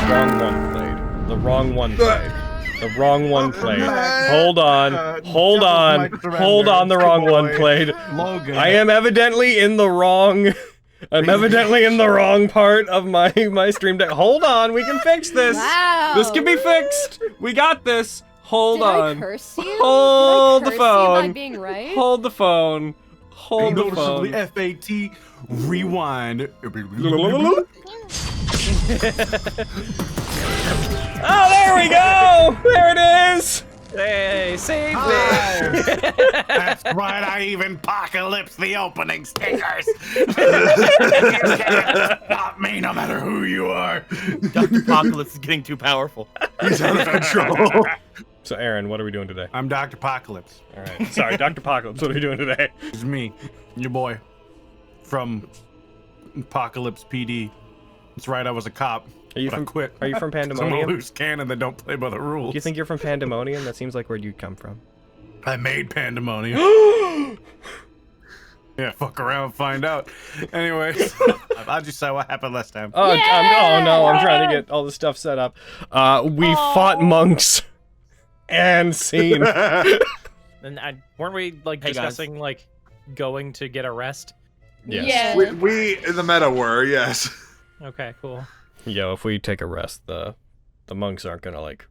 Wrong one played. The wrong one played. The wrong one played. Hold on. Hold on. Hold on, the wrong one played. Logan. I am evidently in the wrong... I'm evidently in the wrong part of my stream deck. Hold on, we can fix this. Wow. This can be fixed. We got this. Hold on. Did I curse you? Hold Did I the curse you by phone. being right? Hold the phone. Hold the Noticeably phone. FAT rewind. Oh, there we go! There it is! Hey, save me! That's right, I even apocalypse the opening stickers. You can't stop me no matter who you are. Dr. Apocalypse is getting too powerful. He's out of control. So, Aaron, what are we doing today? I'm Dr. Apocalypse. All right. Sorry, Dr. Apocalypse, what are we doing today? It's me, your boy, from Apocalypse PD. That's right, I was a cop. Are you but I from quit? Are you from I'm a Pandemonium? loose cannon that don't play by the rules. Do you think you're from Pandemonium? That seems like where you'd come from. I made Pandemonium? Yeah, fuck around and find out. Anyways, I'll just say what happened last time. Oh, oh no, I'm trying to get all the stuff set up. We fought monks and scene. And weren't we like discussing like going to get a rest? Yes. Yeah. We in the meta were, yes. Okay, cool. Yo, if we take a rest, the monks aren't gonna like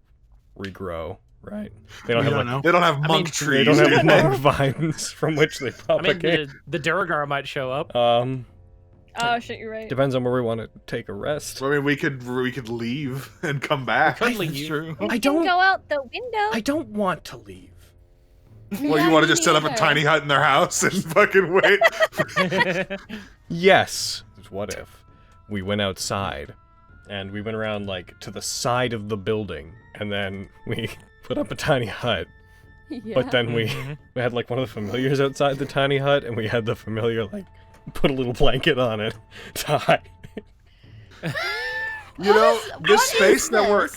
regrow, right? They don't We have don't like know. They don't have monk they trees. don't have dude. monk vines from which they I propagate. mean, the Duragar might show up. Oh shit, you're right. Depends on where we want to take a rest. I mean, we could leave and come back. Couldn't you? We don't- can go out the window. I don't want to leave. Well, you want to just set up a tiny hut in their house and fucking wait? Yes. What if we went outside and we went around like to the side of the building and then we put up a tiny hut, Yeah. but then we had like one of the familiars outside the tiny hut and we had the familiar like put a little blanket on it to hide. You know, this space that we're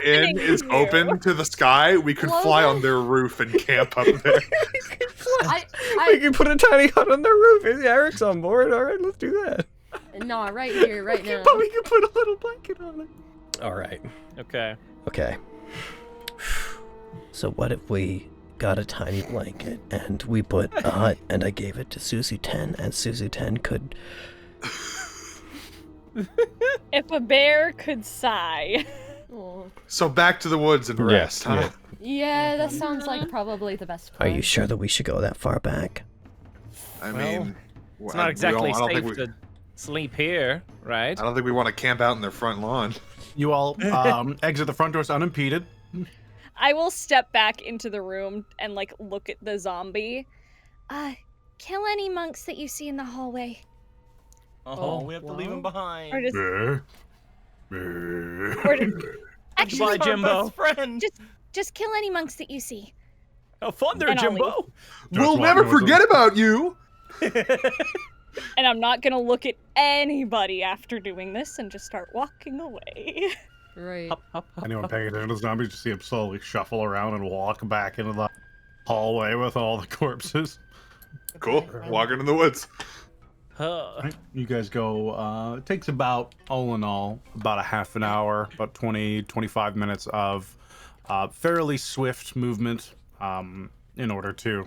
in is here? open to the sky. We could fly on their roof and camp up there. We can put a tiny hut on their roof. Is Eric's on board? All right, let's do that. No, right here, right now. But we can put a little blanket on it. All right. Okay. Okay. So what if we got a tiny blanket and we put a hut and I gave it to Susie 10 and Susie 10 could... If a bear could sigh. Oh. So back to the woods and rest, huh? yeah. Yeah, that sounds like probably the best plan. Are you sure that we should go that far back? I mean, It's not exactly I don't safe think we, to sleep here, right? I don't think we want to camp out in their front lawn. You all exit the front doors unimpeded. I will step back into the room and like look at the zombie. Kill any monks that you see in the hallway. Oh, we have to leave him behind. Or just, Goodbye, Jimbo. Friend. Just kill any monks that you see. Have fun there, And I'll Jimbo. We'll never forget about you. and I'm not gonna look at anybody after doing this and just start walking away. Right. Hop, hop, hop, Anyone hop. paying attention to the zombies, just see him slowly shuffle around and walk back into the hallway with all the corpses. Cool. Walking in the woods. Right, you guys go, it takes about, all in all, about a half an hour, about 20-25 minutes of fairly swift movement in order to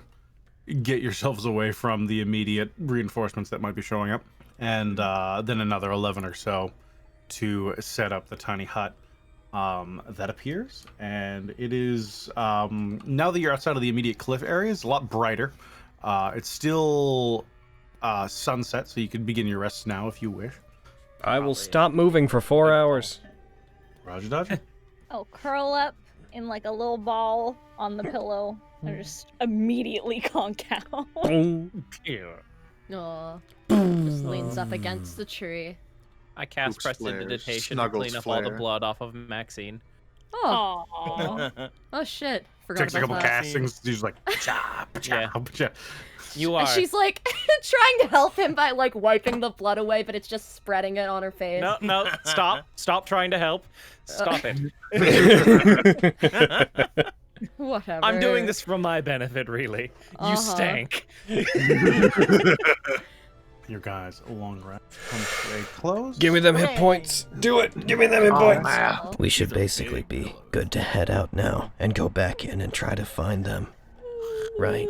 get yourselves away from the immediate reinforcements that might be showing up. And then another 11 or so to set up the tiny hut that appears. And it is, now that you're outside of the immediate cliff area, it's a lot brighter. It's still sunset, so you can begin your rest now if you wish. I will stop moving for 4 hours. Roger Dodger. I'll curl up in like a little ball on the pillow and just immediately conk out. Aw. Just leans up against the tree. I cast Oops, flares, prestidigitation to snuggles clean up all the flare. blood off of Maxine. Oh. Aww. Oh shit. Forgot Takes a about couple that. castings, he's like, chop, chop, chop. You And are. she's like trying to help him by like wiping the blood away, but it's just spreading it on her face. No, no, stop. Stop trying to help. Stop it. Whatever. I'm doing this for my benefit, really. You stank. Your guys' long rest comes to a close. Give me them hit points. Do it. Give me them hit points. We should basically be good to head out now and go back in and try to find them. Right.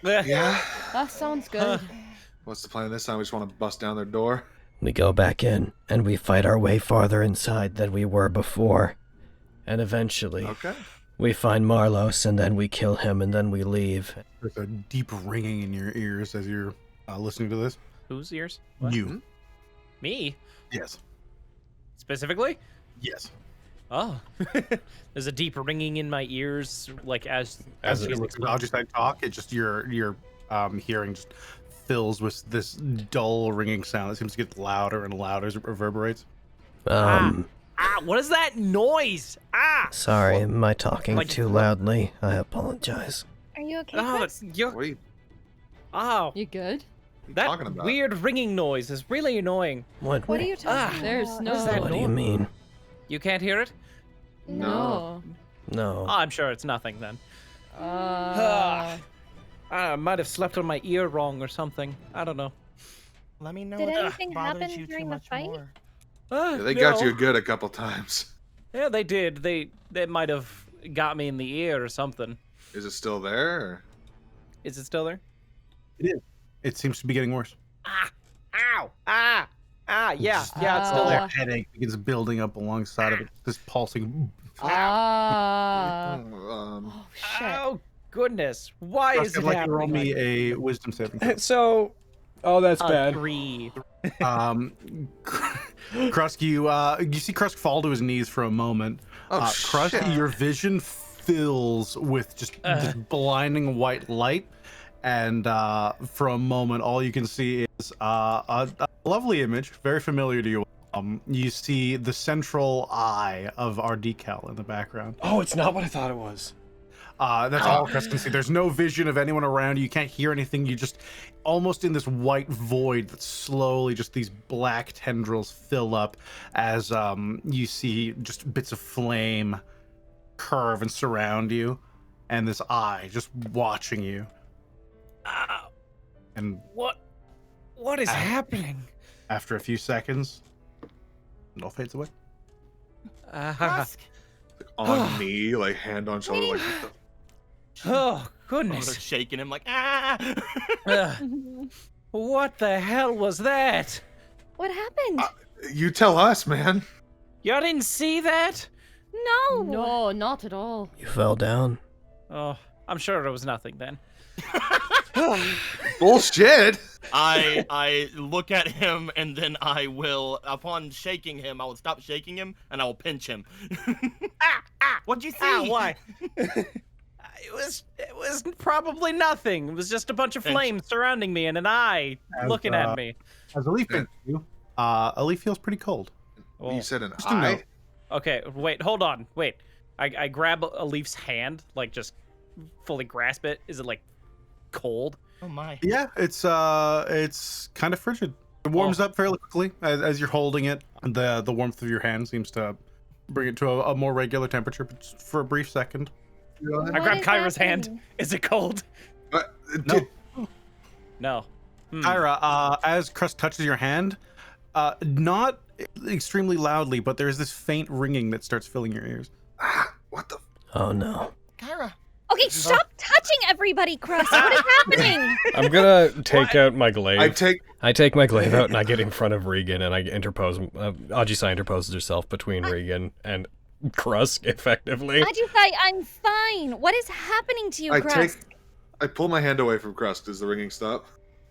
Yeah. That sounds good. What's the plan this time? We just want to bust down their door. We go back in and we fight our way farther inside than we were before. And eventually, Okay. We find Marlos and then we kill him and then we leave. There's a deep ringing in your ears as you're listening to this. Whose ears? You. Me? Yes. Specifically? Yes. Oh. There's a deep ringing in my ears, like as As I talk, it just your hearing just fills with this dull ringing sound that seems to get louder and louder as it reverberates. What is that noise? Sorry, am I talking Like- too loudly? I apologize. Are you okay, Oh, Chris? you're, What are you You good? that talking about? weird ringing noise is really annoying. What? What are you talking about? There's What is no. that What do you noise? mean? You can't hear it? No. No. Oh, I'm sure it's nothing then. I might have slept on my ear wrong or something. I don't know. Let me know Did if anything that bothers happen you during too the much fight? more. Yeah, they got you good a couple times. Yeah, they did. They might have got me in the ear or something. Is it still there? Or? Is it still there? It seems to be getting worse. Ow! Yeah, Just- yeah, it's still The there. headache begins building up alongside of it. This pulsing. Oh shit. Oh goodness! Why is I'd it like to roll happening? me a wisdom saving throw. So, oh, that's bad. Agree. Krusk, you see Krusk fall to his knees for a moment. Oh, Krusk, shit. your vision fills with just this blinding white light, and for a moment, all you can see is a lovely image, very familiar to you. You see the central eye of our decal in the background. Oh, it's not what I thought it was. That's all Krusk can see. There's no vision of anyone around you. You can't hear anything. You just almost in this white void that slowly just these black tendrils fill up as you see just bits of flame curve and surround you, and this eye just watching you. And What is happening? after a few seconds, it all fades away. Husk, On knee, like hand on shoulder, like. What Oh oh, they're goodness! shaking him like What the hell was that? What happened? you tell us, man. Y'all didn't see that? No. No, not at all. You fell down? Oh, I'm sure it was nothing then. Bullshit. I look at him and then I will, upon shaking him, I will stop shaking him and I will pinch him. What'd you see? Why? It was probably nothing. It was just a bunch of flames surrounding me and an eye As, looking at me. As Alif pinches you, Alif feels pretty cold. Oh. You said an Just a eye. note. Okay, wait, hold on, wait. I grab a Leaf's hand, like just fully grasp it. Is it like cold? Oh my. Yeah, it's kind of frigid. It warms up fairly quickly as you're holding it. The warmth of your hand seems to bring it to a more regular temperature, but just for a brief second. I What grab is Kyra's hand. happening? Is it cold? No. No. Kyra, as Crust touches your hand, not extremely loudly, but there's this faint ringing that starts filling your ears. What the? Oh no. Kyra. Okay, stop touching everybody, Crust. What is happening? I'm gonna take out my glaive. I take. I take my glaive out and I get in front of Regan and I interpose. Ajisai interposes herself between Regan and Krusk, effectively. Ajisai, I'm fine. What is happening to you, I Crust? I pull my hand away from Crust. Does the ringing stop?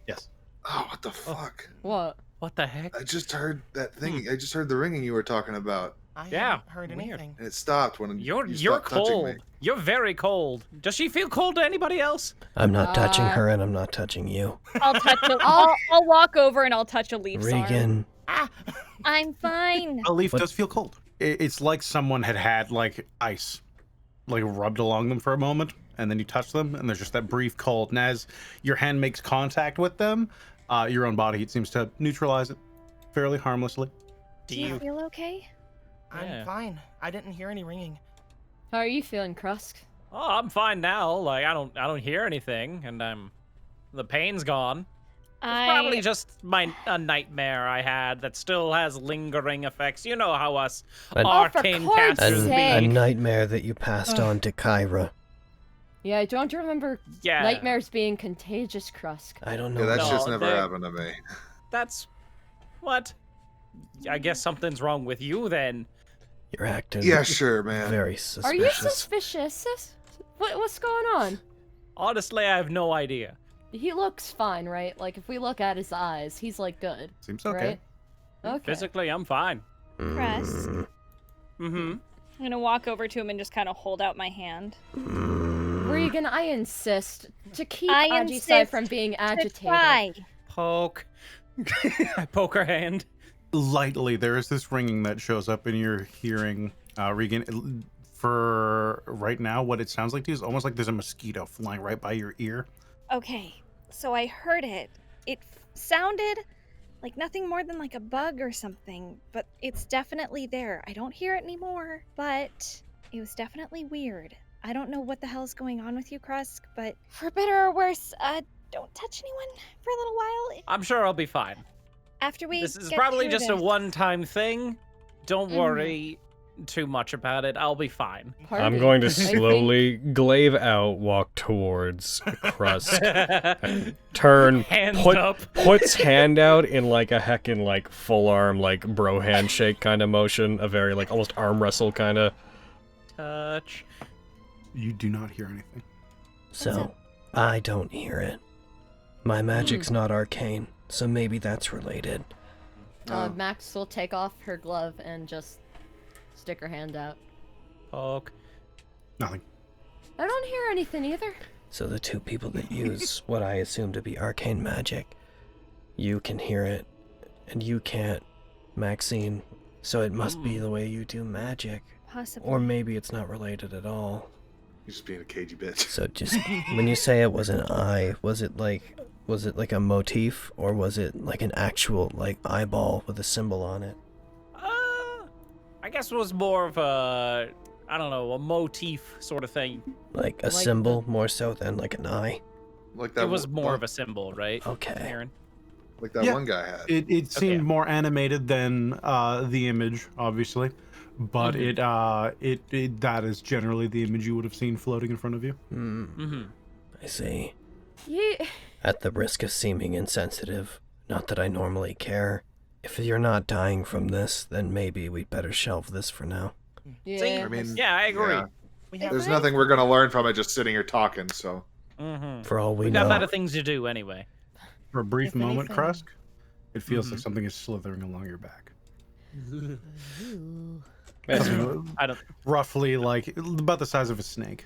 Yes. Oh, what the fuck? What? What the heck? I just heard that thing. I just heard the ringing you were talking about, I Yeah, haven't heard weird. anything. and it stopped when You're you you're stopped touching cold. me. You're very cold. Does she feel cold to anybody else? I'm not touching her and I'm not touching you. I'll touch a, I'll walk over and I'll touch a leaf. Regan. I'm fine. Alif What- does feel cold. It's like someone had like ice, like rubbed along them for a moment, and then you touch them, and there's just that brief cold. And as your hand makes contact with them, your own body heat seems to neutralize it fairly harmlessly. Do you feel okay? I'm Yeah. fine. I didn't hear any ringing. How are you feeling, Krusk? Oh, I'm fine now. Like I don't hear anything, and the pain's gone. Probably just a nightmare I had that still has lingering effects. You know how us arcane for Christ's casters sake. A be. nightmare that you passed on to Kyra. Yeah, don't you remember Yeah. nightmares being contagious, Krusk? I don't know. Yeah, that's No, just never they- happened to me. That's what? I guess something's wrong with you then. You're acting Yeah, sure, man. very Are you suspicious. suspicious? What's going on? Honestly, I have no idea. He looks fine, right? Like, if we look at his eyes, he's, like, good. Seems okay. Right? Okay. Physically, I'm fine. Krusk. Mm-hmm. I'm gonna walk over to him and just kind of hold out my hand. Regan, I insist to keep I Ajisai insist from being To agitated. try. Poke. I poke her hand. Lightly, there is this ringing that shows up in your hearing, Regan. For right now, what it sounds like to you is almost like there's a mosquito flying right by your ear. Okay, so I heard it. It sounded like nothing more than like a bug or something, but it's definitely there. I don't hear it anymore, but it was definitely weird. I don't know what the hell's going on with you, Krusk, but for better or worse, don't touch anyone for a little while. I'm sure I'll be fine. After we This is get probably through just a this. one-time thing. Don't worry too much about it. I'll be fine. Pardon I'm me. going to I think- slowly glaive out, walk towards Krusk, turn, Hands put, up. puts hand out in like a heckin' like full arm, like bro handshake kind of motion, a very like almost arm wrestle kind of. Touch. You do not hear anything. So, I don't hear it. My magic's not arcane, so maybe that's related. Max will take off her glove and just stick her hand out. Poke. Nothing. I don't hear anything either. So the two people that use what I assume to be arcane magic, you can hear it, and you can't, Maxine. So it must be the way you do magic. Possibly. Or maybe it's not related at all. You're just being a cagey bitch. So just, when you say it was an eye, was it like a motif, or was it like an actual, like, eyeball with a symbol on it? I guess it was more of a, I don't know, a motif sort of thing. Like a Like symbol, more so than like an eye? Like that. It was more of a symbol, right? Okay. Aaron? Like that Yeah. one guy had. It seemed Okay. more animated than the image, obviously, but it that is generally the image you would have seen floating in front of you. Mm-hmm. I see. Yeah. At the risk of seeming insensitive, not that I normally care, if you're not dying from this, then maybe we'd better shelve this for now. Yeah. I mean, Yeah, I agree. yeah. We Hey, have There's Brian? nothing we're gonna learn from it just sitting here talking. So Mm-hmm. For all we We got know. better things to do anyway. For a brief If moment, anything- Krusk, it feels like something is slithering along your back. I don't. Roughly like about the size of a snake.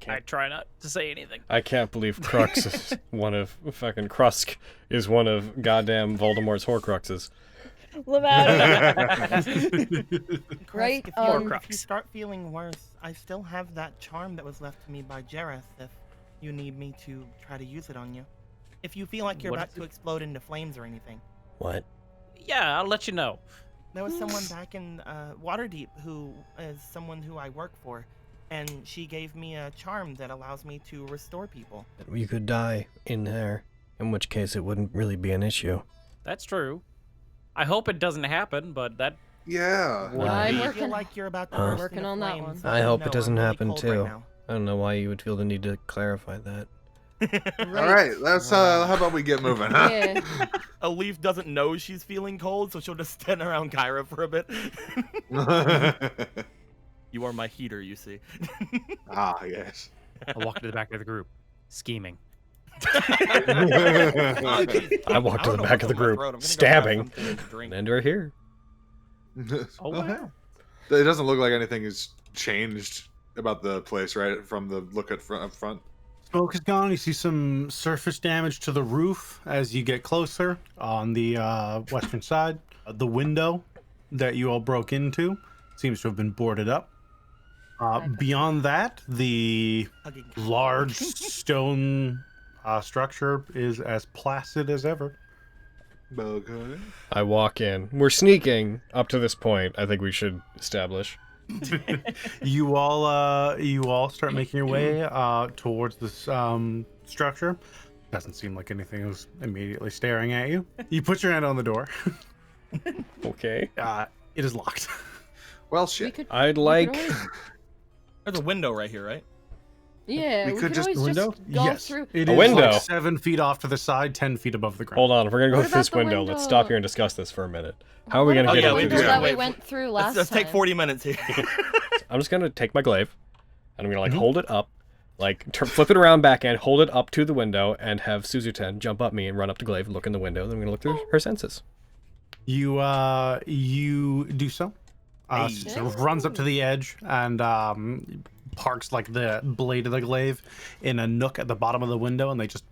I try not to say anything. I can't believe Crux is one of fucking Krusk is one of goddamn Voldemort's Horcruxes. Right, If um, if you start feeling worse, I still have that charm that was left to me by Jareth if you need me to try to use it on you. If you feel like you're What about is to explode into flames or anything. What? Yeah, I'll let you know. There was someone back in Waterdeep who is someone who I work for, and she gave me a charm that allows me to restore people. You could die in there, in which case it wouldn't really be an issue. That's true. I hope it doesn't happen, but that yeah. I'm If you feel working. like you're about to Huh? burst Working into on that flames, one. let I me hope it know. doesn't I'm really happen cold right too. now. I don't know why you would feel the need to clarify that. All right. Let's. How about we get moving? Huh? Yeah. A leaf doesn't know she's feeling cold, so she'll just stand around Kyra for a bit. You are my heater, you see. Ah, yes. I walk to the back of the group, scheming. I walk to the back of the group, stabbing. And enter here. Oh, wow. It doesn't look like anything has changed about the place, right? From the look at up front. Smoke is gone. You see some surface damage to the roof as you get closer on the western side. The window that you all broke into seems to have been boarded up. Beyond that, the large stone structure is as placid as ever. Okay. I walk in. We're sneaking up to this point. I think we should establish. You all start making your way towards this structure. Doesn't seem like anything was immediately staring at you. You put your hand on the door. Okay. It is locked. Well, We shit. could, I'd we like. could always, There's a window right here, right? yeah, We we could could just- always Window? just go Yes. through. It A is window. like 7 feet off to the side, 10 feet above the ground. Hold on. If we're gonna go What through this about the window, let's stop here and discuss this for a minute. How are we What gonna about get the yeah, into we window do. this? that we Wait, went through last Let's take time? 40 minutes here. I'm just gonna take my glaive, and I'm gonna like hold it up, like flip it around back and hold it up to the window, and have Suzuten jump up me and run up the glaive and look in the window. Then I'm gonna look through her senses. You do so. She sort of runs up to the edge and parks like the blade of the glaive in a nook at the bottom of the window, and they just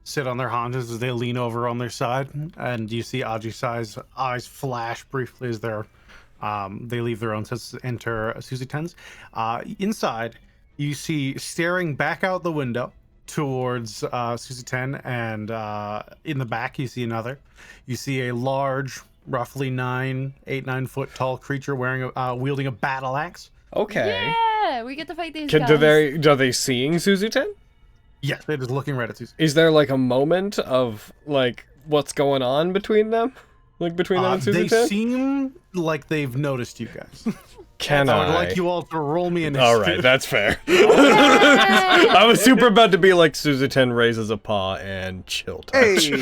sit on their haunches as they lean over on their side. And you see Ajisai's eyes flash briefly as they leave their own senses, enter Suzuten's. Inside, you see staring back out the window towards Suzuten, and in the back you see another. You see a large, roughly 8-9 foot tall creature wielding a battle axe. Okay. Yeah, we get to fight these Are guys. they seeing Suzuten? Yes, they're just looking right at Suzuten. Is there like a moment of like what's going on between them? Like between them and They Suzuten? seem like they've noticed you guys. Can I would I? like you all to roll me initiative. All right, that's fair. I was super about to be like Suzuten raises a paw and chill touch. Hey!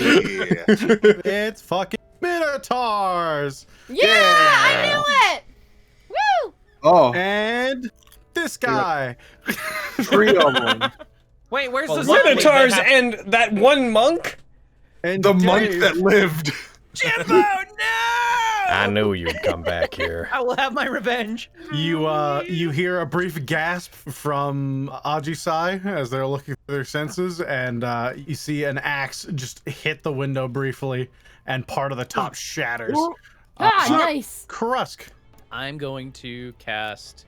It's fucking Minotaurs! Yeah, I knew it. Woo! Oh, And this guy. 3 of them. Wait, where's the Minotaurs and that one monk? And The monk Dave. that lived. Jimbo, no! I knew you'd come back here. I will have my revenge. You hear a brief gasp from Ajisai as they're looking through their senses, and you see an axe just hit the window briefly, and part of the top shatters. Nice. Krusk, I'm going to cast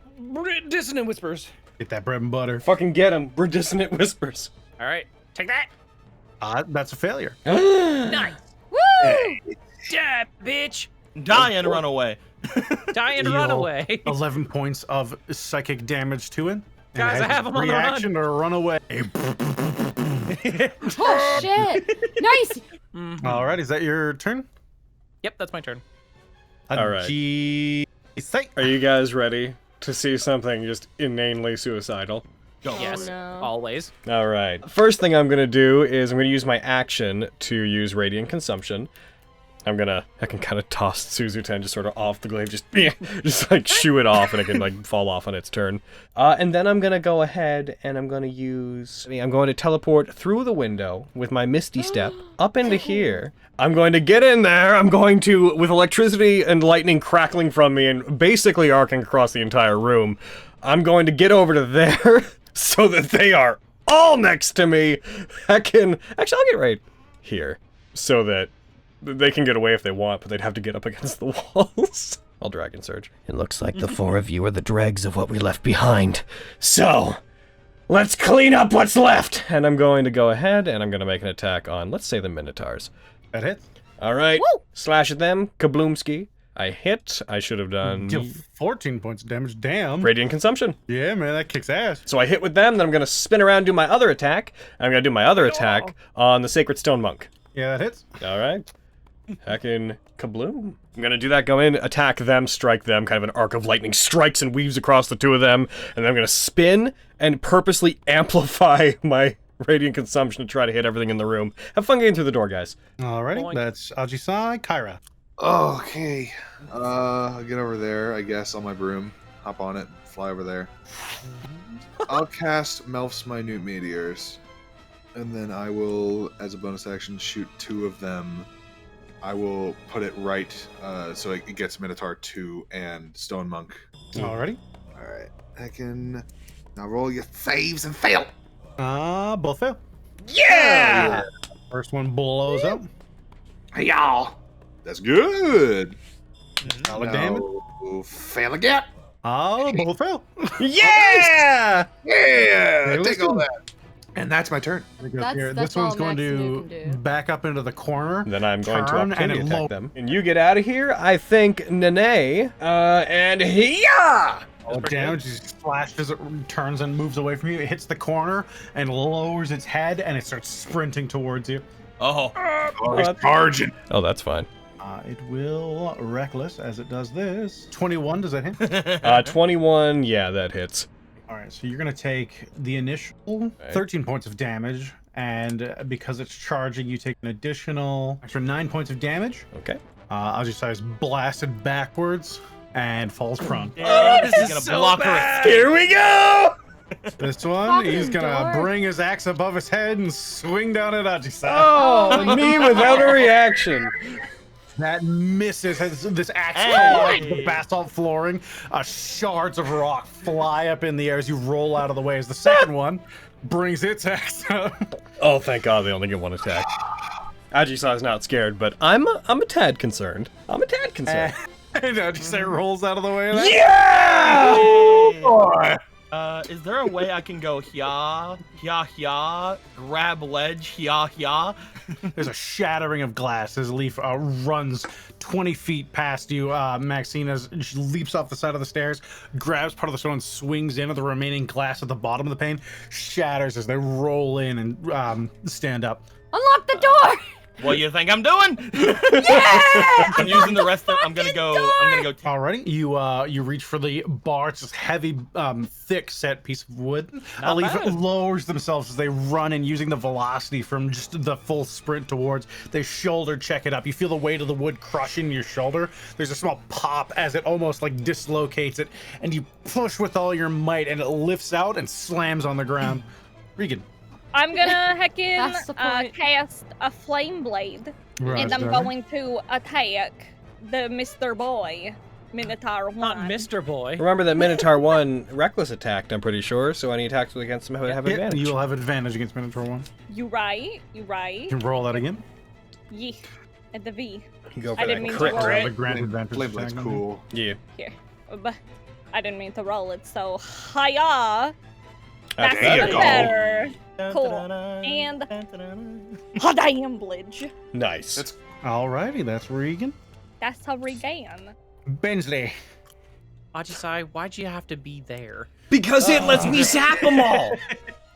Dissonant Whispers. get that bread and butter. Fucking get him. We're dissonant whispers. All right, take that. That's a failure. Nice. Woo! Die, bitch. Die and run away. Die and Deal run away. 11 points of psychic damage to it. And Guys, it I have has him on the run. reaction to run away. Oh shit! Nice. All right, is that your turn? Yep, that's my turn. All right. Ajisai. Are you guys ready to see something just inanely suicidal? Yes, no. always. All right. First thing I'm going to do is I'm going to use my action to use Radiant Consumption. I can kind of toss Suzuten just sort of off the glaive, just like shoo it off, and it can like fall off on its turn. And then I'm going to go ahead and I'm going to teleport through the window with my Misty Step up into here. I'm going to get in there. I'm going to, with electricity and lightning crackling from me and basically arcing across the entire room, I'm going to get over to there so that they are all next to me. Actually, I'll get right here so that they can get away if they want, but they'd have to get up against the walls. I'll Dragon Surge. It looks like the 4 of you are the dregs of what we left behind. So, let's clean up what's left! And I'm going to go ahead and I'm going to make an attack on, let's say, the Minotaurs. That hits. Alright, slash at them, kabloomski. I hit, I should have done Deal 14 points of damage. Damn. Radiant Consumption. Yeah, man, that kicks ass. So I hit with them, then I'm going to spin around and do my other attack. And I'm going to do my other attack on the Sacred Stone Monk. Yeah, that hits. Alright. Heckin' kabloom. I'm gonna do that, go in, attack them, strike them, kind of an arc of lightning strikes and weaves across the two of them, and then I'm gonna spin and purposely amplify my Radiant Consumption to try to hit everything in the room. Have fun getting through the door, guys. Alrighty, Boink. that's Ajisai. Kyra. Okay. I'll get over there, I guess, on my broom. Hop on it, fly over there. I'll cast Melf's Minute Meteors. And then I will, as a bonus action, shoot 2 of them. I will put it right so it gets Minotaur 2 and Stone Monk. Alrighty. Alright. I can now roll your saves and fail. Both fail. Yeah! First one blows up. Hey, y'all. That's good. Solid damage. Now, fail again. Both fail. Yeah! Yeah! Hey, Take all listen. that. And that's my turn. That's This one's all going Maxinu to can do. back up into the corner. Then I'm going to Turn, opportunity and attack low. them. And you get out of here, I think, Nene, and yeah! Oh, damage just flashes, it turns and moves away from you. It hits the corner and lowers its head, and it starts sprinting towards you. Oh. Oh, he's charging. Oh, that's fine. It will reckless as it does this. 21, does that hit? 21, yeah, that hits. All right, so you're gonna take the initial 13 points of damage, and because it's charging, you take an additional extra 9 points of damage. Okay. Ajisai is blasted backwards and falls prone. Oh, this is gonna block her. Here we go! This one, Fucking he's gonna dork. bring his axe above his head and swing down at Ajisai. Oh, me without a reaction. That misses. This axe Hey! collides with the basalt flooring. Shards of rock fly up in the air as you roll out of the way. As the second one brings its axe up. Oh, thank God they only get one attack. Ajisai's not scared, but I'm a tad concerned. I'm a tad concerned. And Ajisai rolls out of the way of that. Yeah! Is there a way I can go grab ledge, There's a shattering of glass as Leaf runs 20 feet past you. Maxine, as she leaps off the side of the stairs, grabs part of the stone and swings into the remaining glass at the bottom of the pane, shatters as they roll in and stand up. Unlock the door! What do you think I'm doing? Yeah! I'm using the rest of. I'm gonna go. Alrighty, you reach for the bar. It's this heavy, thick set piece of wood. Not Leaf bad. lowers themselves as they run in, using the velocity from just the full sprint towards. They shoulder check it up. You feel the weight of the wood crushing your shoulder. There's a small pop as it almost like dislocates it, and you push with all your might, and it lifts out and slams on the ground. Regan. I'm gonna heckin' That's the point. cast a flame blade, and I'm going to attack the Mr. Boy, Minotaur 1. Not Mr. Boy. Remember that Minotaur 1 reckless attacked, I'm pretty sure, so any attacks against him have Yeah, advantage. you'll have advantage against Minotaur 1. You right. You can roll that again. Yeah. At the V. You go for I that didn't mean to crit roll roll. it. The grand advantage. Flame Blade's attack. cool. Yeah. Here. But I didn't mean to roll it, so hiya! That's There you even go. better. Cool. And damn bridge. Nice. That's Alrighty, that's Regan. That's how Regan. Bensley. Ajisai, why'd you have to be there? Because it lets me zap them all!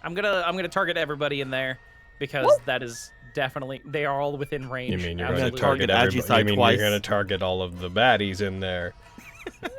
I'm gonna target everybody in there because that is definitely they are all within range. You mean you're Absolutely. going to target everybody? Ajisai You mean twice. you're going to target all of the baddies in there?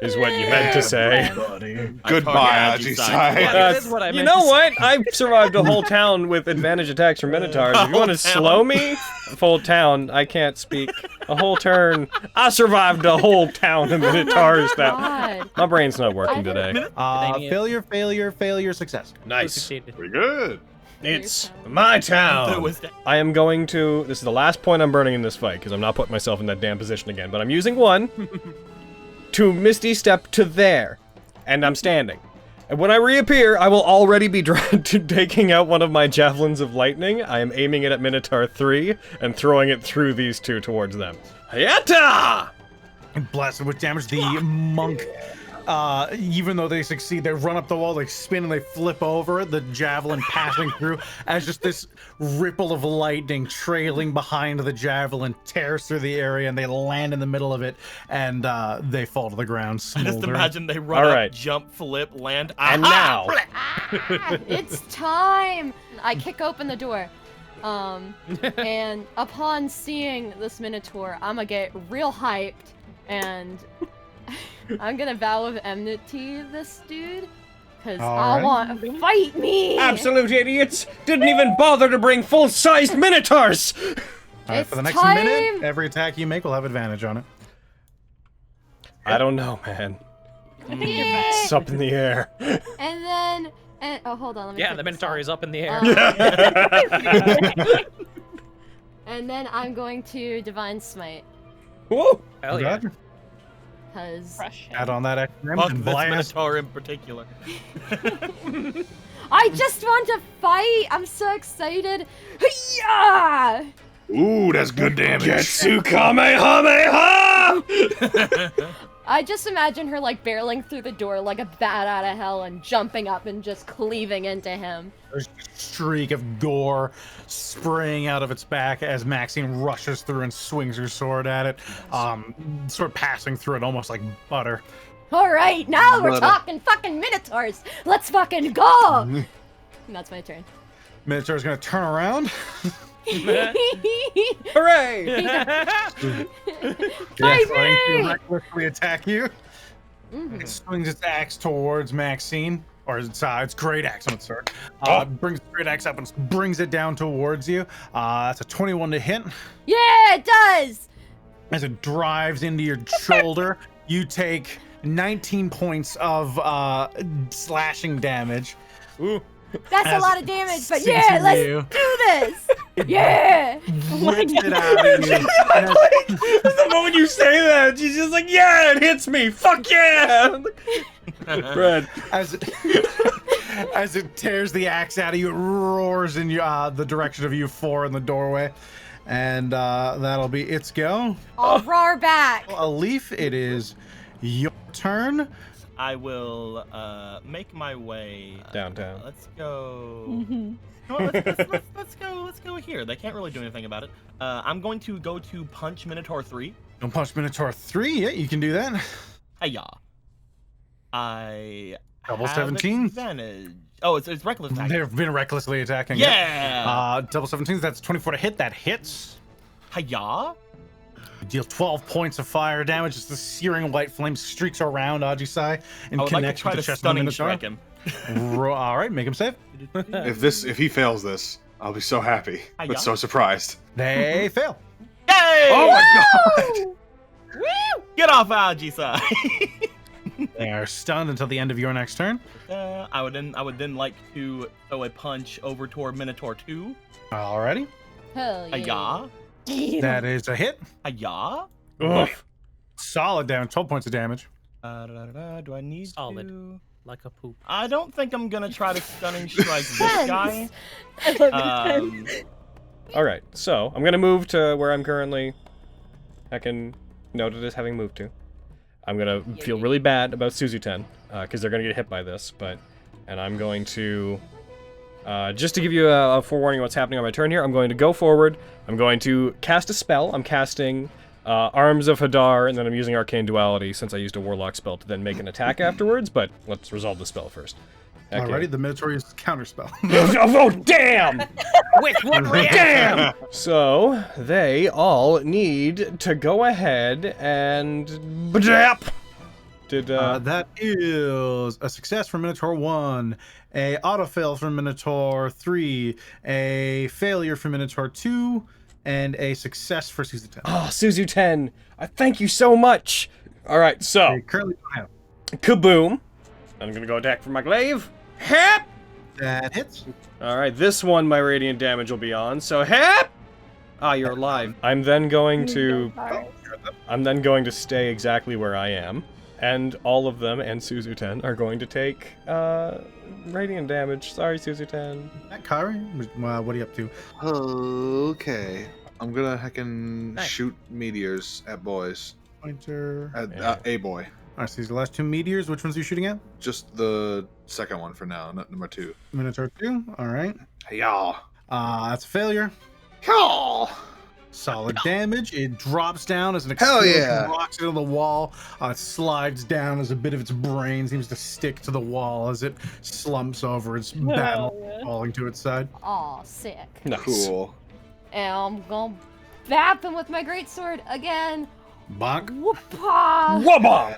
Is what you meant to say. goodbye, Ajisai. Ajisai. That is what I You meant know to what? I survived a whole town with advantage attacks from Minotaurs. If you want to slow me, a whole town, I can't speak. A whole turn. I survived a whole town of Minotaurs. God. My brain's not working today. Failure, failure, failure, success. Nice. Succeeded. Pretty good. It's my town. I am going to. This is the last point I'm burning in this fight because I'm not putting myself in that damn position again. But I'm using one to Misty Step to there, and I'm standing. And when I reappear, I will already be taking out one of my javelins of lightning. I am aiming it at Minotaur 3 and throwing it through these two towards them. Hayata! And blasted with damage, the monk, even though they succeed, they run up the wall, they spin and they flip over, the javelin passing through as just this ripple of lightning trailing behind the javelin tears through the area, and they land in the middle of it, and they fall to the ground. I just smoldering. imagine they run All up, right. jump, flip, land. And Aha! now, Ah, it's time! I kick open the door. And upon seeing this Minotaur, I'm gonna get real hyped, and I'm gonna vow of enmity this dude, because I Alright. want to fight me! absolute idiots didn't even bother to bring full-sized Minotaurs! All right, for the It's next minute, time! every attack you make will have advantage on it. I don't know, man. I think you're right. It's up in the air. And then, oh, hold on, let me Yeah, check the this Minotaur out. is up in the air. And then I'm going to Divine Smite, Whoa! Hell yeah. Roger. because Crush him. Add on that extra Fuck damage and this blast. Minotaur in particular. I just want to fight! I'm so excited! Yeah! Ooh, that's good damage. Getsu Kamehameha! I just imagine her like barreling through the door like a bat out of hell and jumping up and just cleaving into him. There's a streak of gore spraying out of its back as Maxine rushes through and swings her sword at it, sort of passing through it almost like butter. All right, now we're But, talking fucking minotaurs. Let's fucking go. And that's my turn. Minotaur's gonna turn around. Hooray! Fight Going to me! recklessly attack you. Mhm. It swings its axe towards Maxine, or its great axe on its sword. Brings the great axe up and brings it down towards you. That's a 21 to hit. Yeah, it does. As it drives into your shoulder, you take 19 points of slashing damage. Ooh. That's a As lot of damage, but sinking yeah, let's you. do this. Yeah. Whips it out of you. And as- The moment you say that, she's just like, yeah, it hits me. Fuck yeah. Brad. as it tears the axe out of you, it roars in the direction of you four in the doorway. And that'll be its go. I'll roar back. A leaf, it is your turn. I will make my way Downtown. Let's go. Mhm. No, let's go here. They can't really do anything about it. I'm going to go to punch Minotaur 3. Don't punch Minotaur 3. Yeah, you can do that. Hiya. I Double have 17. advantage. Oh, it's reckless attack. They've been recklessly attacking. Yeah. Double 17. That's 24 to hit. That hits. Hiya. You deal 12 points of fire damage as the searing white flame streaks around Ajisai and I would like to connects try with to the chest of the stunning Minotaur. strike him. All right, make him save. If he fails this, I'll be so happy, Hiya. but so surprised. They fail. Yay! Oh my god! Woo! Get off, Ajisa. They are stunned until the end of your next turn. I would then like to throw a punch over toward Minotaur 2. Alrighty. Hell yeah. Hiya. That is a hit. Hiya. Oof. Solid damage. 12 points of damage. Do I need Solid. to? Like a poop. I don't think I'm gonna try to stunning strike this guy. I love it. All right, so I'm gonna move to where I'm currently. I can note it as having moved to. I'm gonna feel really bad about Suzu-ten because they're gonna get hit by this, and I'm going to just to give you a forewarning of what's happening on my turn here. I'm going to go forward. I'm going to cast a spell. I'm casting Arms of Hadar, and then I'm using Arcane Duality since I used a Warlock spell to then make an attack afterwards. But let's resolve the spell first. Okay. Alrighty, the Minotaur uses counterspell. Oh damn! With what reaction? Damn! So, they all need to go ahead and... Bajap! Did, that is a success for Minotaur 1, a autofail for Minotaur 3, a failure for Minotaur 2, and a success for Suzu-ten. Oh, Suzu-ten! Thank you so much! Alright, so... They currently don't have. Kaboom! I'm gonna go attack for my glaive. Hep! That hits. Alright, this one my radiant damage will be on, so hep! Ah, you're alive. I'm then going to stay exactly where I am, and all of them and Suzu-ten are going to take radiant damage. Sorry, Suzu-ten. Kyrie, what are you up to? Okay. I'm gonna heckin' Nice. shoot meteors at boys. Pointer. At a boy. Alright, so these are the last two meteors. Which ones are you shooting at? Just the second one for now, not number 2. Minotaur 2. Alright. Hey, y'all. That's a failure. Y'all. Solid damage. It drops down as an Hell explosion yeah. rocks into the wall. It slides down as a bit of its brain seems to stick to the wall as it slumps over its battle, falling to its side. Aw, sick. Nice. Cool. And I'm gonna bap him with my greatsword again. Bonk. Whoopah! Wabba!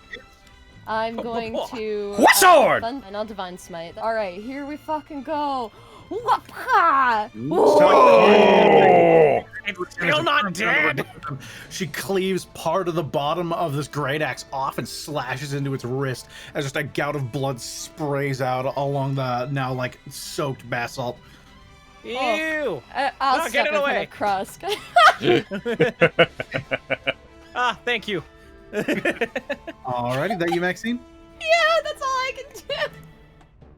I'm going to. What sword? And I'll divine smite. All right, here we fucking go. Whoopah! Oh! It's still not dead. She cleaves part of the bottom of this great axe off and slashes into its wrist as just a gout of blood sprays out along the now like soaked basalt. Ew. I'll Oh, step get it in away. Krusk. Ah, thank you. Alrighty, that you, Maxine? Yeah, that's all I can do.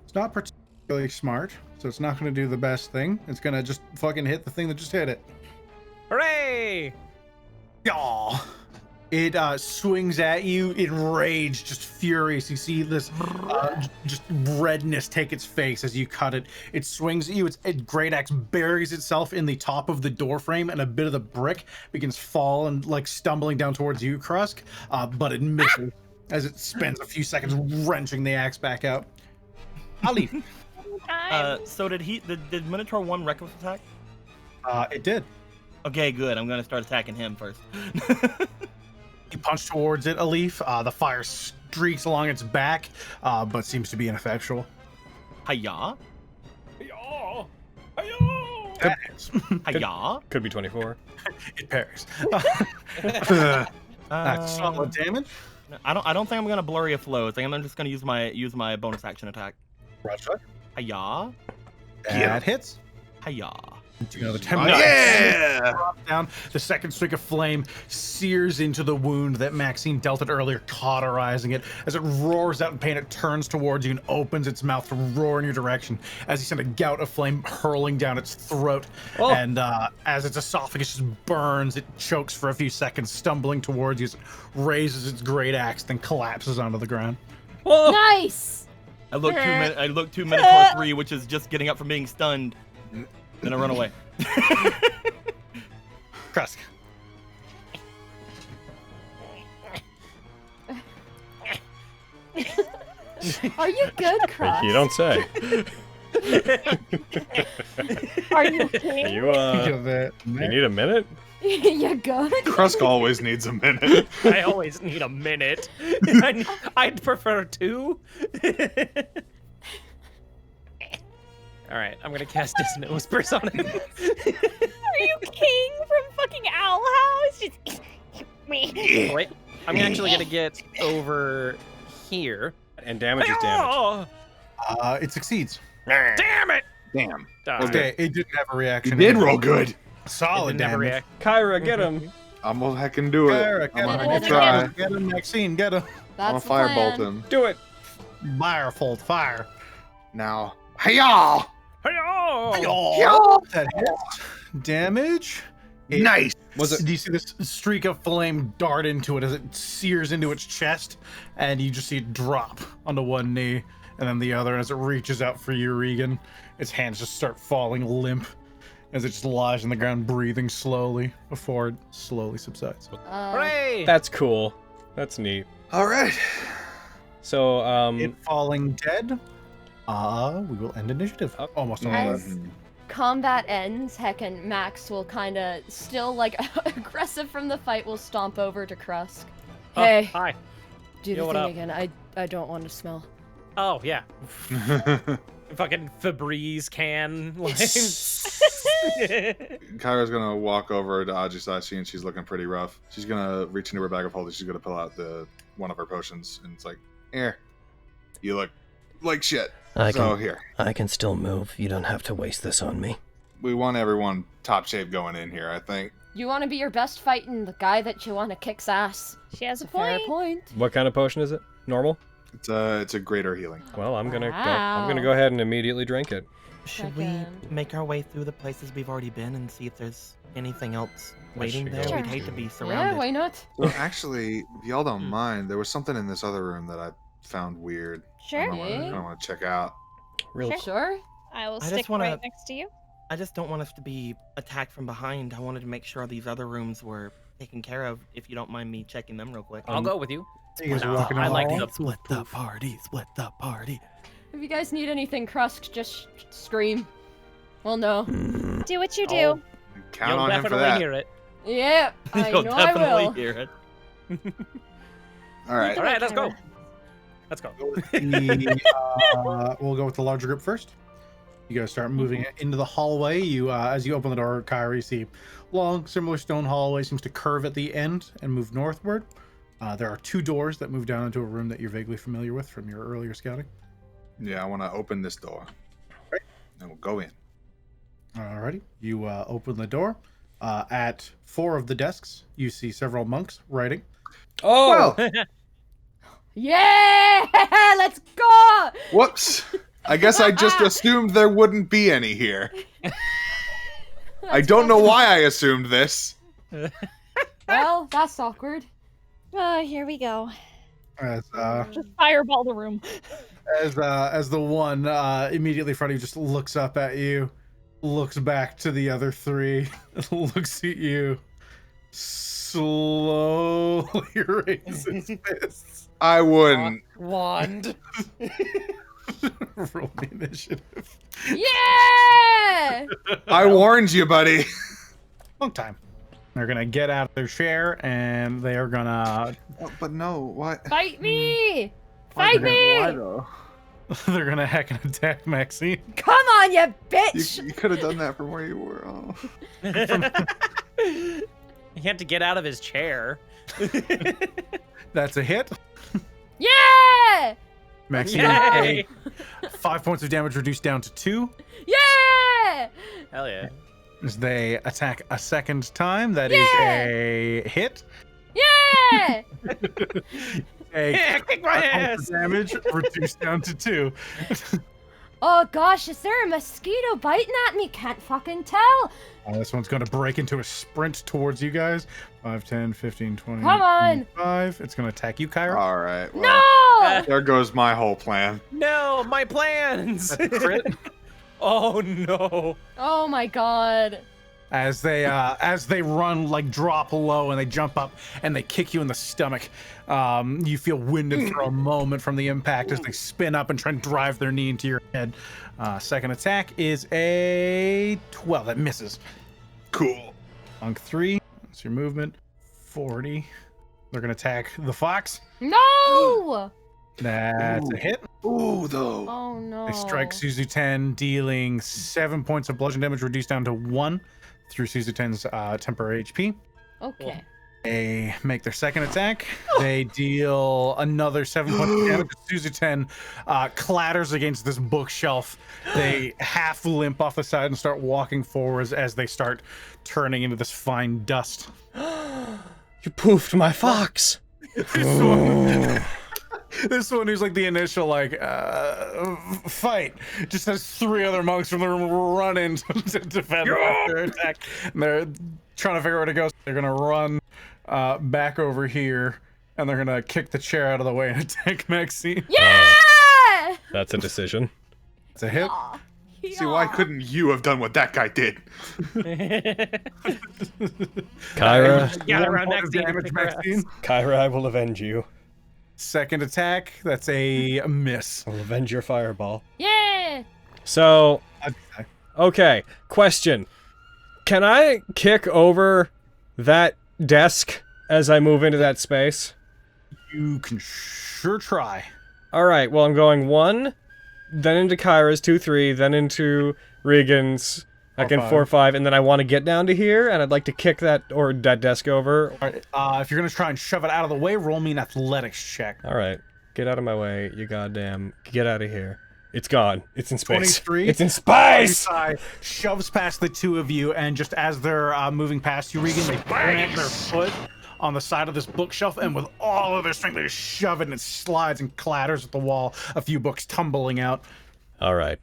It's not particularly smart, so it's not going to do the best thing. It's going to just fucking hit the thing that just hit it. Hooray! Yaw. It swings at you in rage, just furious. You see this just redness take its face as you cut it. It swings at you. Its great axe buries itself in the top of the door frame, and a bit of the brick begins falling, like stumbling down towards you, Krusk. But it misses. as it spends a few seconds wrenching the axe back out. I'll leave. So did Minotaur 1 reckless attack? It did. Okay, good. I'm gonna start attacking him first. You punch towards it, Alif. The fire streaks along its back, but seems to be ineffectual. Hiya. Hiya! That hits. Hiya. Could be 24. It parries. That's solid damage. I don't think I'm gonna blurry a flow. I think I'm just gonna use my bonus action attack. Roger. Hiya. That hits. Hiya. Another 10 Oh, yeah! drop down. The second streak of flame sears into the wound that Maxine dealt it earlier, cauterizing it. As it roars out in pain, it turns towards you and opens its mouth to roar in your direction as you send a gout of flame hurling down its throat. Oh. And as its esophagus just burns, it chokes for a few seconds, stumbling towards you as it raises its great axe, then collapses onto the ground. Oh. Nice. I look to Minotaur 3, which is just getting up from being stunned. Then I run away. Krusk. Are you good, Cross? You don't say. Are you okay? You need a minute? You good? Krusk always needs a minute. I always need a minute. I'd prefer 2. All right, I'm gonna cast Dissonant Whispers on him. Are you king from fucking Owl House? Just me. Wait, I'm actually gonna get over here. And damage is damage. Oh, It succeeds. damn it! Damn. Okay, it didn't have a You reaction. did roll good. Solid Never damage. react. Kyra, get him. I'm gonna heckin' do it. Kyra, I'm get gonna him, try. get him, Maxine, get him. I'm gonna That's the plan. firebolt him. Do it. Firebolt, fire. Now. Hiya! Oh, that hits. Damage. Nice. Do you see this streak of flame dart into it as it sears into its chest, and you just see it drop onto one knee and then the other, and as it reaches out for you, Regan, its hands just start falling limp as it just lies on the ground, breathing slowly before it slowly subsides. Hooray! That's cool. That's neat. All right. So, It falling dead. We will end initiative. Almost all of As that. combat ends, Heckin Max will kind of still like aggressive from the fight. Will stomp over to Krusk. Oh, Hey, hi. do yo, the what thing up? again. I don't want to smell. Oh yeah. Fucking Febreze can. Like... Kyra's gonna walk over to Ajisashi and she's looking pretty rough. She's gonna reach into her bag of holding. She's gonna pull out one of her potions and it's like, here, you look like shit. Here, I can still move. You don't have to waste this on me. we want everyone top shape going in here. I think. You want to be your best fighting the guy that you want to kick's ass. She has a Fair point. point. what kind of potion is it? Normal? It's a greater healing. Well, I'm gonna Wow. go ahead and immediately drink it. Should we Second. make our way through the places we've already been and see if there's anything else Let's waiting go. there? Sure. We'd hate to be Yeah, surrounded. why not? So actually, if y'all don't mind, there was something in this other room that I found weird. Sure. I want to check out. Real Sure. I will I just stick wanna- right next to you. I just don't want us to be attacked from behind. I wanted to make sure these other rooms were taken care of, if you don't mind me checking them real quick. I'll go with you. You guys are No, walking I down like the hall. the Split the party, split the party. If you guys need anything, Krusk, just scream. Well, no. Do what you do. Oh. Count You'll on him for definitely that. hear it. Yeah, I You'll know I definitely will. hear it. All right. All right, let's go. Let's go. We'll go with the larger group first. You guys start moving into the hallway. You, as you open the door, Kyrie, you see long, similar stone hallway seems to curve at the end and move northward. There are two doors that move down into a room that you're vaguely familiar with from your earlier scouting. Yeah, I want to open this door. Right. And we'll go in. Alrighty. You open the door. At 4 of the desks, you see several monks writing. Oh! Well, Yeah, let's go. whoops. I guess I just assumed there wouldn't be any here. I don't know why I assumed this. Well, that's awkward. Here we go. As Just fireball the room. as the one immediately in front of you just looks up at you, looks back to the other 3, looks at you, slowly raises his fists. I wouldn't. Wand. Roll the initiative. Yeah! I warned you, buddy. Long time. They're gonna get out of their chair and they are gonna. But no, why? Fight me! Fight Why me! though? They're gonna hack and attack Maxine. Come on, you bitch! You could have done that from where you were. Oh. He had to get out of his chair. That's a hit. Yeah! Maxine, Yay! 5 points of damage reduced down to 2. Yeah! Hell yeah. As they attack a second time, that is a hit. Yeah! Yeah, kick my 5 points ass! of damage reduced down to 2. Oh gosh, is there a mosquito biting at me? Can't fucking tell. This one's going to break into a sprint towards you guys. 5, 10, 15, 20, Come on! 25. It's going to attack you, Kyra. All right. Well, No! there goes my whole plan. No, my plans! That's a crit. Oh no. Oh my god. As they run, like drop low and they jump up and they kick you in the stomach. You feel winded for a moment from the impact as they spin up and try and drive their knee into your head. Second attack is a 12. That misses. Cool. Monk 3. That's your movement. 40. They're gonna attack the fox. No! That's a hit. Ooh, though. Oh no. They strike Suzu 10, dealing 7 points of bludgeon damage, reduced down to 1 through Suzu 10's temporary HP. Okay. They make their second attack. They deal another 7 points of damage. Suzu 10 clatters against this bookshelf. They half limp off the side and start walking forwards as they start turning into this fine dust. You poofed my fox. This one who's like the initial fight just has 3 other monks from the room run in to defend their attack. And they're trying to figure out where to go. So they're gonna run back over here and they're gonna kick the chair out of the way and attack Maxine. Yeah! That's a decision. It's a hit. Aw, See, why couldn't you have done what that guy did? Kyra, Gather around One point of Maxine. damage, Kick her ass. Maxine. Kyra, I will avenge you. Second attack, that's a miss. I will avenge your fireball. Yeah! So, okay, question. Can I kick over that desk as I move into that space? You can sure try. Alright, well I'm going 1, then into Kyra's, 2, 3, then into Regan's, I can 4, 5, and then I want to get down to here, and I'd like to kick that desk over. All right, if you're gonna try and shove it out of the way, roll me an athletics check. Alright, get out of my way, you goddamn, get out of here. It's gone. It's in space. 23. It's in space! Shoves past the two of you, and just as they're moving past you, Regan, they plant their foot on the side of this bookshelf, and with all of their strength, they just shove it, and it slides and clatters at the wall. A few books tumbling out. Alright,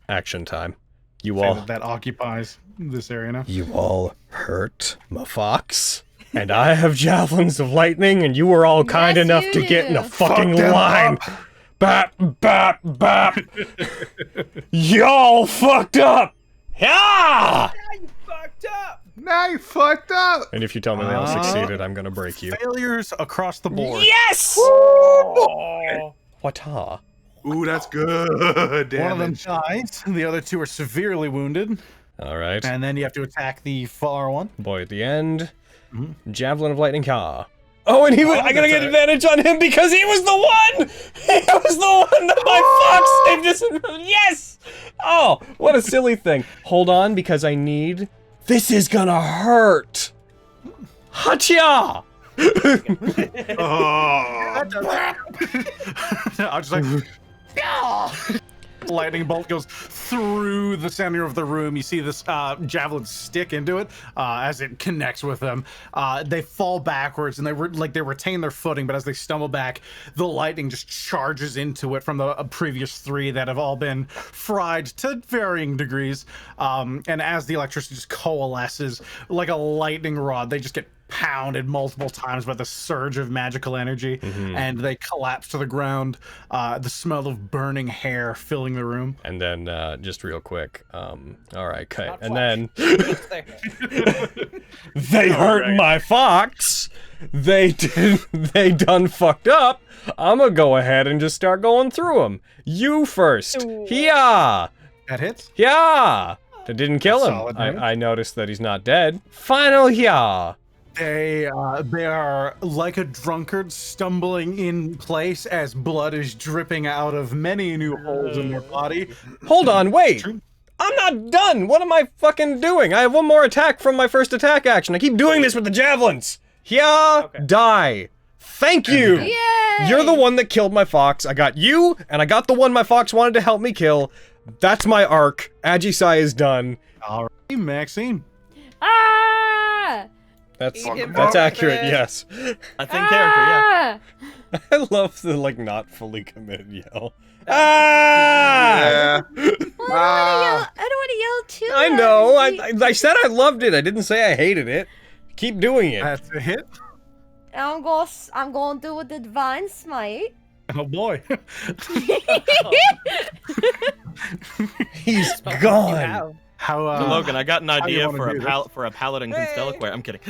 action time. You all... That occupies this area now. You all hurt my fox, and I have javelins of lightning, and you were all kind Yes, enough you to get in a do. fucking them line. Bap, bap, bap. Y'all fucked up. Yeah! Now you fucked up. And if you tell me they all succeeded, I'm gonna break you. Failures across the board. Yes! What-a? Ooh, that's good. One of them Damage. dies. The other 2 are severely wounded. Alright. And then you have to attack the far one. Boy, at the end, javelin of lightning ka. Oh, and I gotta get advantage on him because he was the one! He was the one that my fox saved us. Yes! Oh, what a silly thing. Hold on, because I need... This is gonna hurt! Hacha! Oh. I'm just like, lightning bolt goes through the center of the room. You see this javelin stick into it as it connects with them. They fall backwards and they retain their footing, but as they stumble back, the lightning just charges into it from the previous 3 that have all been fried to varying degrees. And as the electricity just coalesces like a lightning rod, they just get pounded multiple times by the surge of magical energy, and they collapse to the ground. The smell of burning hair filling the room. And then, just real quick, all right, okay, Not and Flash. then they hurt my fox. They done fucked up. I'm gonna go ahead and just start going through them. You first. Yeah. That hits. Yeah. That didn't kill him. Solid hit. I noticed that he's not dead. Final yeah. They are like a drunkard stumbling in place as blood is dripping out of many new holes in their body. Hold on, wait. I'm not done. What am I fucking doing? I have one more attack from my first attack action. I keep doing this with the javelins. Yeah, die. Thank you. Yay! You're the one that killed my fox. I got you, and I got the one my fox wanted to help me kill. That's my arc. Agisai is done. All right, Maxine. Ah! That's Eat him accurate, for it. yes. That's in character, yeah. Ah! I love the, like, not fully committed yell. Ah! Yeah. I don't want to yell too. I know. I said I loved it. I didn't say I hated it. Keep doing it. That's a hit. I'm going to do a divine smite. Oh boy. He's gone. How So Logan, I got an how do you idea wanna for a paladin can Stellaquare. I'm kidding.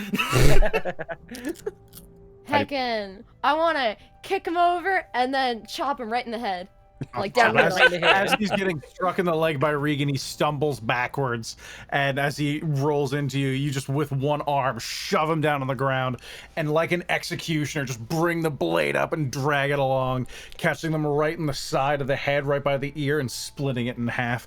Heckin', I want to kick him over and then chop him right in the head. Like down the as, middle. as he's getting struck in the leg by Regan, he stumbles backwards, and as he rolls into you, you just with one arm shove him down on the ground, and like an executioner, just bring the blade up and drag it along, catching them right in the side of the head, right by the ear, and splitting it in half.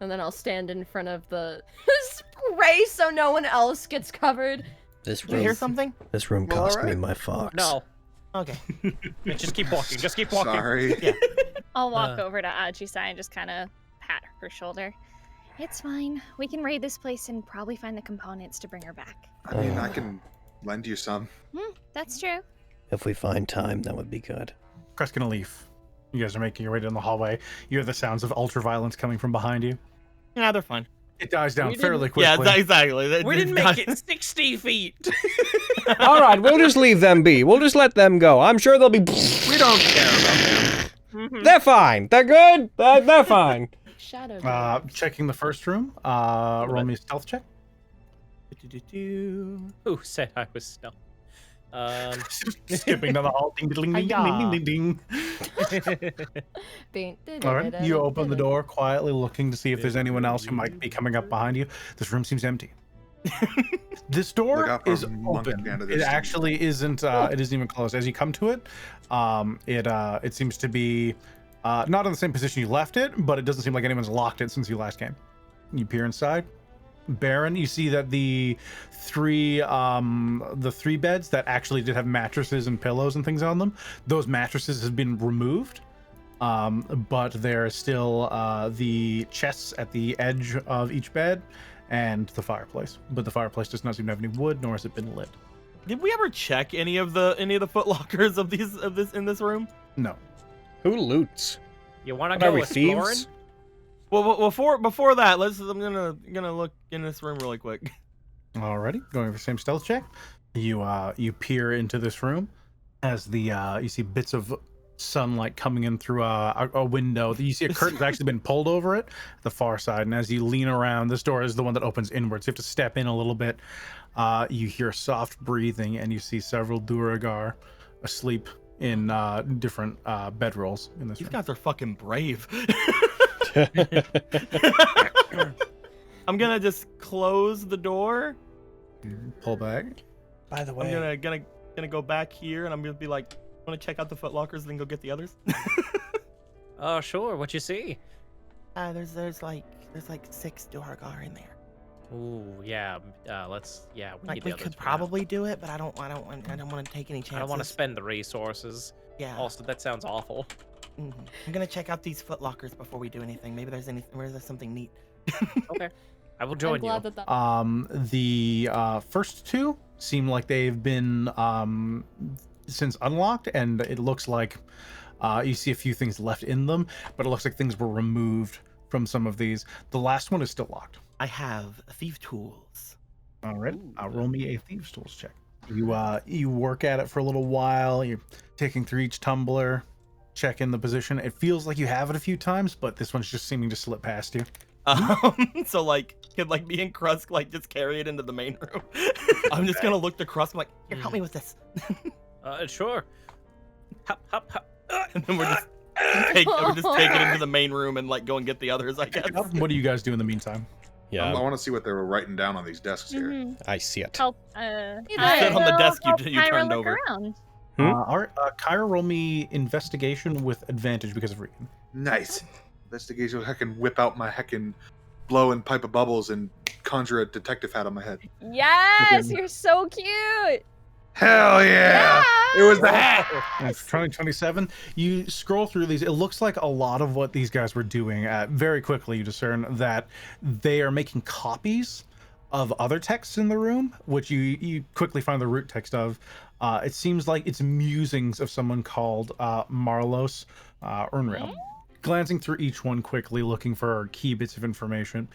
And then I'll stand in front of the spray so no one else gets covered. This Did you hear room, something? this room Well, cost me alright. my fox. No. Okay. Just keep walking. Just keep walking. Sorry. Yeah. I'll walk over to Ajisai and just kind of pat her shoulder. It's fine. We can raid this place and probably find the components to bring her back. I mean, I can lend you some. That's true. If we find time, that would be good. Crest gonna leave. You guys are making your way down the hallway. You hear the sounds of ultraviolence coming from behind you. Yeah, they're fine. It dies down We fairly didn't- quickly. Yeah, exactly. We didn't make it 60 feet. All right, we'll just leave them be. We'll just let them go. I'm sure they'll be. We don't care about them. They're fine. They're good. They're fine. Shadow. Checking the first room. Roll me a stealth check. Who said I was stealth? Skipping down the hall. Ding, ding, ding, ding, ding, ding, ding. All right. You open the door quietly, looking to see if there's anyone else who might be coming up behind you. This room seems empty. This Look door out for is a monk at open. the end of It this. actually isn't. It isn't even closed. As you come to it, it seems to be not in the same position you left it, but it doesn't seem like anyone's locked it since you last came. You peer inside. Baron, you see that the three beds that actually did have mattresses and pillows and things on them, those mattresses have been removed, but there are still the chests at the edge of each bed and the fireplace, but the fireplace does not seem to have any wood, nor has it been lit. Did we ever check any of the footlockers of this in this room? No. Who loots? You want to What are go we, exploring? thieves? Well, before that, I'm gonna look in this room really quick. Alrighty, going for the same stealth check. You peer into this room as you see bits of sunlight coming in through a window. You see a curtain's actually been pulled over it, the far side, and as you lean around, this door is the one that opens inwards. You have to step in a little bit. You hear soft breathing, and you see several Duragar asleep in different bedrolls in this These room. guys are fucking brave. I'm gonna just close the door. Pull back. By the I'm way, gonna go back here, and I'm gonna be like, want to check out the footlockers, then go get the others. Oh, sure. What you see? There's like 6 Duragar in there. Ooh, yeah. We Like need we the others could for now. probably do it, but I don't want to take any chances. I don't want to spend the resources. Yeah. Also, that sounds awful. I'm gonna check out these footlockers before we do anything. Maybe there's something neat. Okay. I will I'm join you. glad that The first two seem like they've been since unlocked, and it looks like you see a few things left in them, but it looks like things were removed from some of these. The last one is still locked. I have thief tools. All right, roll me a thieves tools check. You work at it for a little while. You're taking through each tumbler, checking the position. It feels like you have it a few times, but this one's just seeming to slip past you. So like, could like me and Krusk like just carry it into the main room? I'm just gonna look to Krusk. I'm like, here, help me with this. Sure. Hop, hop, hop. And then we're just take it into the main room and like go and get the others, I guess. What do you guys do in the meantime? Yeah, I want to see what they were writing down on these desks here. I see it. Help. Sit on the desk you turned over. Around. All right, Kyra, roll me investigation with advantage because of Regan. Nice. Investigation. I can whip out my heckin' blow and pipe of bubbles and conjure a detective hat on my head. Yes, you're so cute. Hell yeah! It was the hat. It's 2027. You scroll through these. It looks like a lot of what these guys were doing. Very quickly, you discern that they are making copies of other texts in the room, which you quickly find the root text of. It seems like it's musings of someone called Marlos Urnrail. Glancing through each one quickly, looking for key bits of information,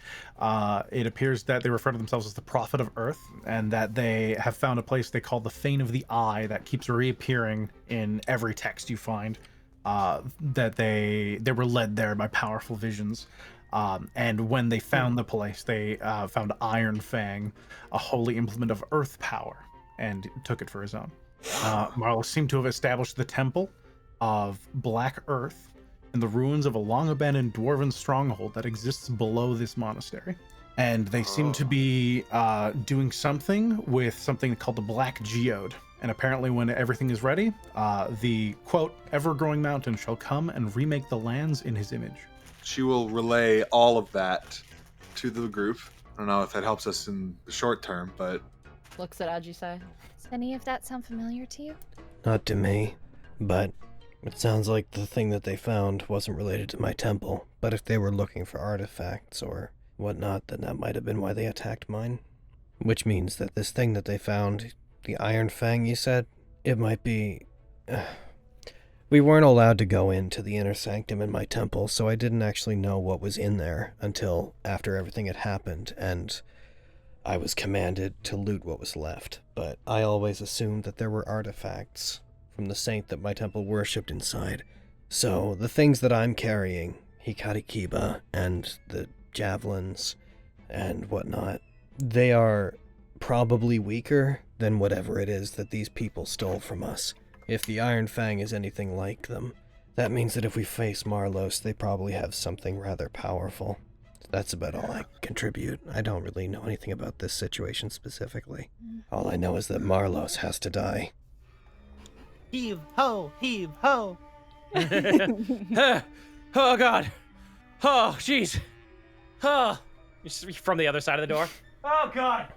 it appears that they refer to themselves as the Prophet of Earth, and that they have found a place they call the Fane of the Eye that keeps reappearing in every text you find. That they were led there by powerful visions, and when they found the place, they found Iron Fang, a holy implement of Earth power, and took it for his own. Marlos seemed to have established the Temple of Black Earth in the ruins of a long-abandoned dwarven stronghold that exists below this monastery. And they seem to be doing something with something called the Black Geode. And apparently when everything is ready, the, quote, ever-growing mountain shall come and remake the lands in his image. She will relay all of that to the group. I don't know if that helps us in the short term, but... Looks at Ajisai. Does any of that sound familiar to you? Not to me, but it sounds like the thing that they found wasn't related to my temple. But if they were looking for artifacts or whatnot, then that might have been why they attacked mine. Which means that this thing that they found, the Iron Fang you said, it might be... We weren't allowed to go into the inner sanctum in my temple, so I didn't actually know what was in there until after everything had happened, and I was commanded to loot what was left. But I always assumed that there were artifacts from the saint that my temple worshipped inside. So the things that I'm carrying, Hikari Kiba and the javelins and whatnot, they are probably weaker than whatever it is that these people stole from us. If the Iron Fang is anything like them, that means that if we face Marlos, they probably have something rather powerful. That's about all I contribute. I don't really know anything about this situation specifically. All I know is that Marlos has to die. Heave ho, heave ho. Oh God. Oh jeez. Oh. From the other side of the door. Oh God.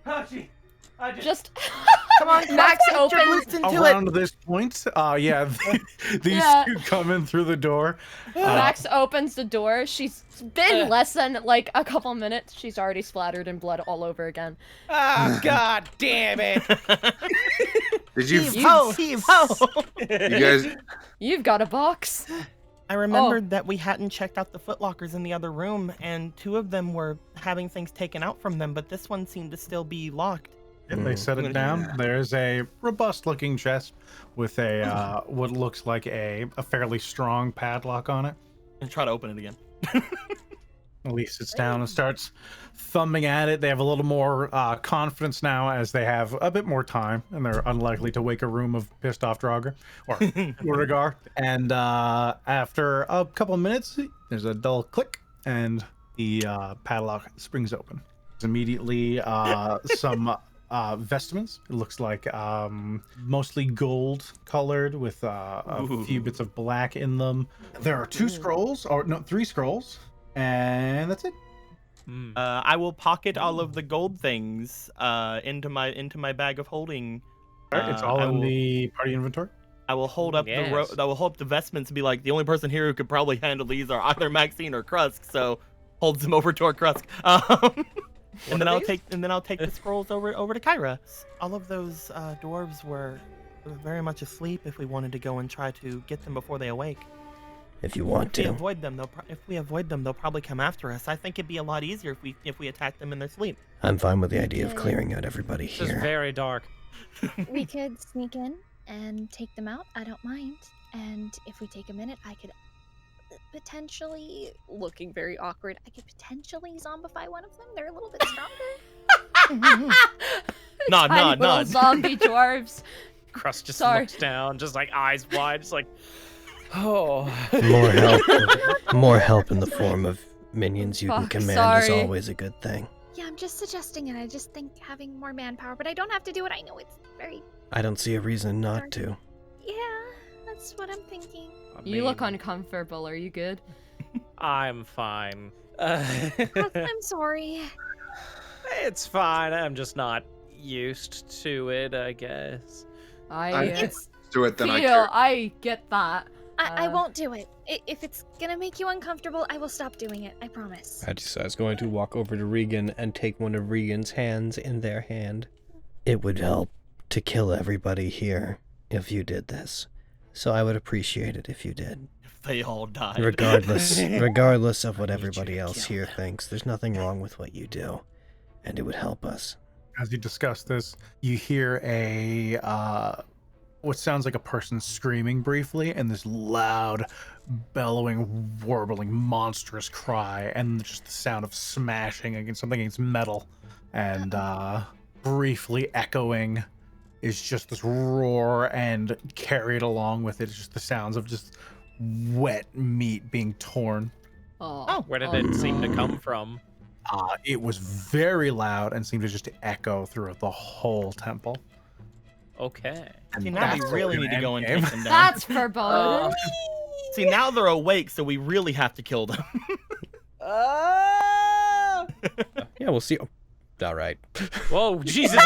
Oh gee. I just. Come on, Max opens. Around this point, yeah, these two come in through the door. Max opens the door. She's been less than like a couple minutes. She's already splattered in blood all over again. Oh God damn it! Did you? Heave ho, heave ho. You guys. You've got a box. I remembered that we hadn't checked out the footlockers in the other room, and 2 of them were having things taken out from them, but this one seemed to still be locked. Yep, they set it down. There's a robust-looking chest with a what looks like a fairly strong padlock on it. And try to open it again. Elise sits down and starts thumbing at it. They have a little more confidence now as they have a bit more time, and they're unlikely to wake a room of pissed off Draugr or Urgar. And after a couple of minutes, there's a dull click, and the padlock springs open. There's immediately some vestments. It looks like mostly gold colored with a few bits of black in them. There are 2 scrolls, or no, 3 scrolls, and that's it. I will pocket all of the gold things into my bag of holding. All right, it's all in the party inventory. I will hold up I will hold up the vestments and be like, the only person here who could probably handle these are either Maxine or Krusk, so holds them over to our Krusk. And then I'll take the scrolls over to Kyra. All of those dwarves were very much asleep. If we wanted to go and try to get them before they awake. If you want to. If we avoid them, they'll probably come after us. I think it'd be a lot easier if we attack them in their sleep. I'm fine with the idea of clearing out everybody This is here. very dark. We could sneak in and take them out. I don't mind. And if we take a minute, I could potentially, looking very awkward, I could potentially zombify one of them. They're a little bit stronger. Tiny little Nod. zombie dwarves. Crust just Sorry. looks down, just like eyes wide, just like, oh. More help in the form of minions you can Fuck, command is sorry. always a good thing. Yeah, I'm just suggesting it. I just think having more manpower, but I don't have to do it. I know it's very. I don't see a reason not to. Yeah, that's what I'm thinking. You look uncomfortable. Are you good? I'm fine. I'm sorry. It's fine. I'm just not used to it, I guess. I Do it then. I get that. I won't do it. If it's gonna make you uncomfortable, I will stop doing it. I promise. I was going to walk over to Regan and take one of Regan's hands in their hand. It would help to kill everybody here if you did this. So I would appreciate it if you did. If they all died. Regardless of what everybody else here thinks, there's nothing wrong with what you do. And it would help us. As you discuss this, you hear a what sounds like a person screaming briefly, and this loud, bellowing, warbling, monstrous cry, and just the sound of smashing against something against metal, and briefly echoing is just this roar, and carried along with it is just the sounds of just wet meat being torn. Oh, Where did it seem to come from? It was very loud and seemed to just echo throughout the whole temple. Okay. See, now we That's really an need to go and endgame. take them down. That's foreboding. See, now they're awake, so we really have to kill them. Yeah, we'll see. All right. Whoa, Jesus.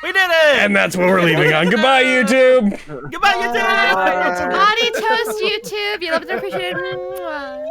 We did it! And that's what we're leaving on. Goodbye, YouTube! Goodbye, YouTube! Body toast, YouTube. You love it, appreciate it. Mwah.